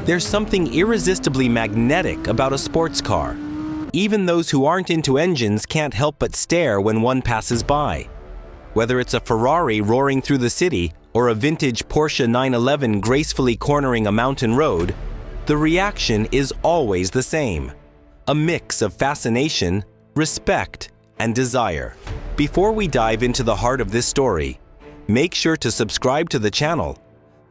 There's something irresistibly magnetic about a sports car. Even those who aren't into engines can't help but stare when one passes by. Whether it's a Ferrari roaring through the city or a vintage Porsche 911 gracefully cornering a mountain road, the reaction is always the same. A mix of fascination, respect, and desire. Before we dive into the heart of this story, make sure to subscribe to the channel,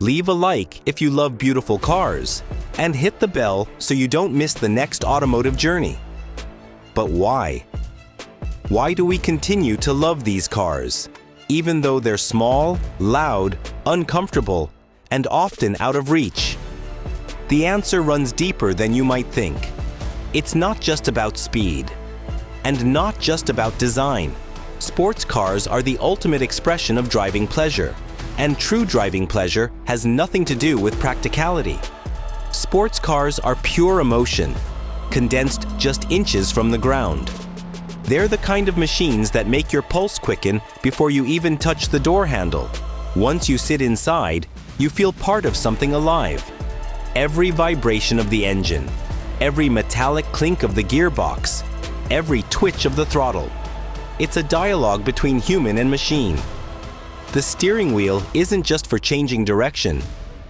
leave a like if you love beautiful cars, and hit the bell so you don't miss the next automotive journey. But why? Why do we continue to love these cars, even though they're small, loud, uncomfortable, and often out of reach? The answer runs deeper than you might think. It's not just about speed, and not just about design. Sports cars are the ultimate expression of driving pleasure, and true driving pleasure has nothing to do with practicality. Sports cars are pure emotion, condensed just inches from the ground. They're the kind of machines that make your pulse quicken before you even touch the door handle. Once you sit inside, you feel part of something alive. Every vibration of the engine, every metallic clink of the gearbox, every twitch of the throttle. It's a dialogue between human and machine. The steering wheel isn't just for changing direction,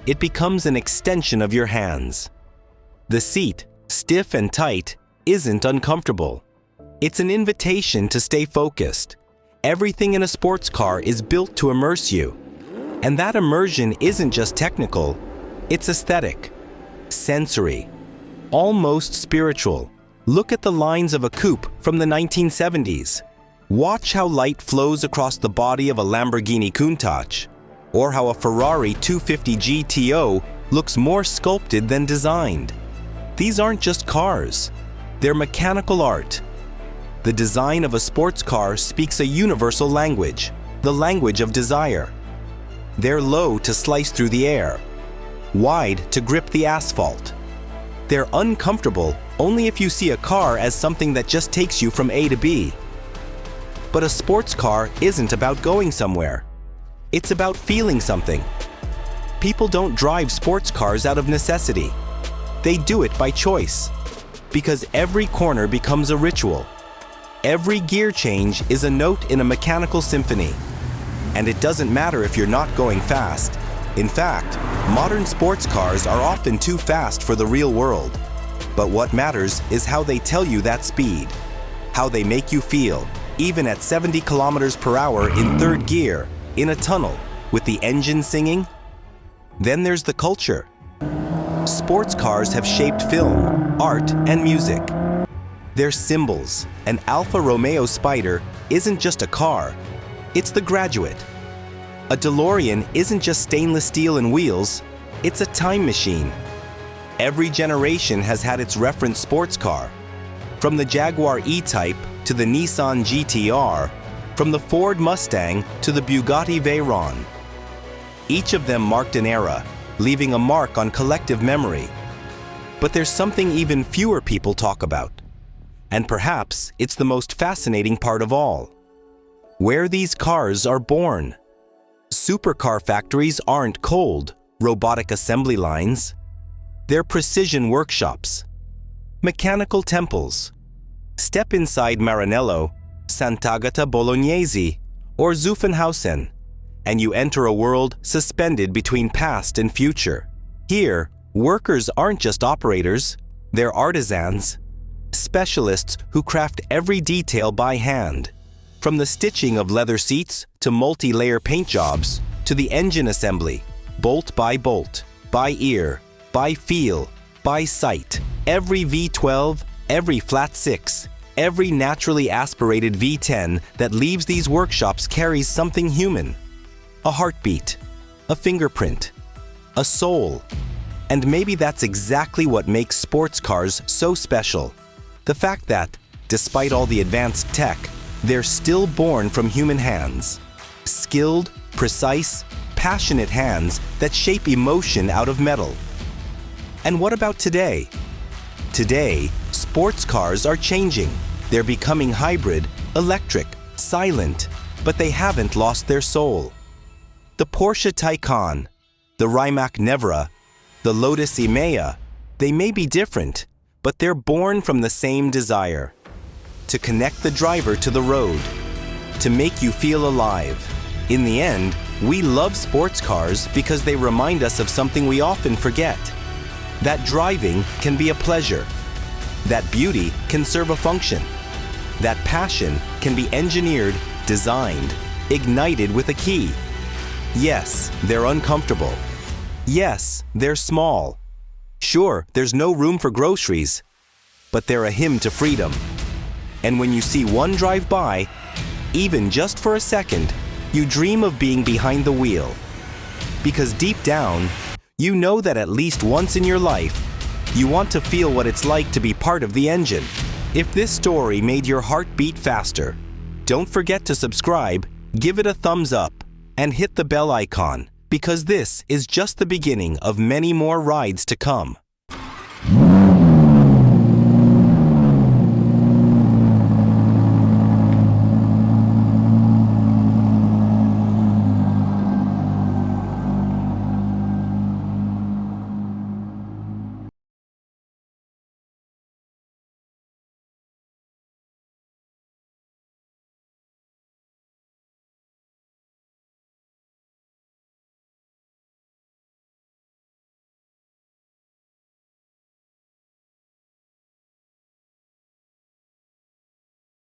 it becomes an extension of your hands. The seat, stiff and tight, isn't uncomfortable. It's an invitation to stay focused. Everything in a sports car is built to immerse you. And that immersion isn't just technical, it's aesthetic, sensory, almost spiritual. Look at the lines of a coupe from the 1970s. Watch how light flows across the body of a Lamborghini Countach, or how a Ferrari 250 GTO looks more sculpted than designed. These aren't just cars, they're mechanical art. The design of a sports car speaks a universal language, the language of desire. They're low to slice through the air, wide to grip the asphalt. They're uncomfortable only if you see a car as something that just takes you from A to B. But a sports car isn't about going somewhere. It's about feeling something. People don't drive sports cars out of necessity. They do it by choice, because every corner becomes a ritual. Every gear change is a note in a mechanical symphony. And it doesn't matter if you're not going fast. In fact, modern sports cars are often too fast for the real world. But what matters is how they tell you that speed, how they make you feel, even at 70 kilometers per hour in third gear, in a tunnel, with the engine singing. Then there's the culture. Sports cars have shaped film, art, and music. They're symbols. An Alfa Romeo Spider isn't just a car, it's the graduate. A DeLorean isn't just stainless steel and wheels, it's a time machine. Every generation has had its reference sports car. From the Jaguar E-Type to the Nissan GT-R, from the Ford Mustang to the Bugatti Veyron. Each of them marked an era, leaving a mark on collective memory. But there's something even fewer people talk about. And perhaps it's the most fascinating part of all. Where these cars are born. Supercar factories aren't cold, robotic assembly lines. They're precision workshops. Mechanical temples. Step inside Maranello, Sant'Agata Bolognese, or Zuffenhausen, and you enter a world suspended between past and future. Here, workers aren't just operators, they're artisans, specialists who craft every detail by hand. From the stitching of leather seats to multi-layer paint jobs, to the engine assembly, bolt, by ear, by feel, by sight. Every V12, every flat 6, every naturally aspirated V10 that leaves these workshops carries something human. A heartbeat, a fingerprint, a soul. And maybe that's exactly what makes sports cars so special. The fact that, despite all the advanced tech, they're still born from human hands. Skilled, precise, passionate hands that shape emotion out of metal. And what about today? Today, sports cars are changing. They're becoming hybrid, electric, silent, but they haven't lost their soul. The Porsche Taycan, the Rimac Nevera, the Lotus Emea, they may be different, but they're born from the same desire: to connect the driver to the road, to make you feel alive. In the end, we love sports cars because they remind us of something we often forget: that driving can be a pleasure, that beauty can serve a function, that passion can be engineered, designed, ignited with a key. Yes, they're uncomfortable. Yes, they're small. Sure, there's no room for groceries, but they're a hymn to freedom. And when you see one drive by, even just for a second, you dream of being behind the wheel. Because deep down, you know that at least once in your life, you want to feel what it's like to be part of the engine. If this story made your heart beat faster, don't forget to subscribe, give it a thumbs up, and hit the bell icon, because this is just the beginning of many more rides to come.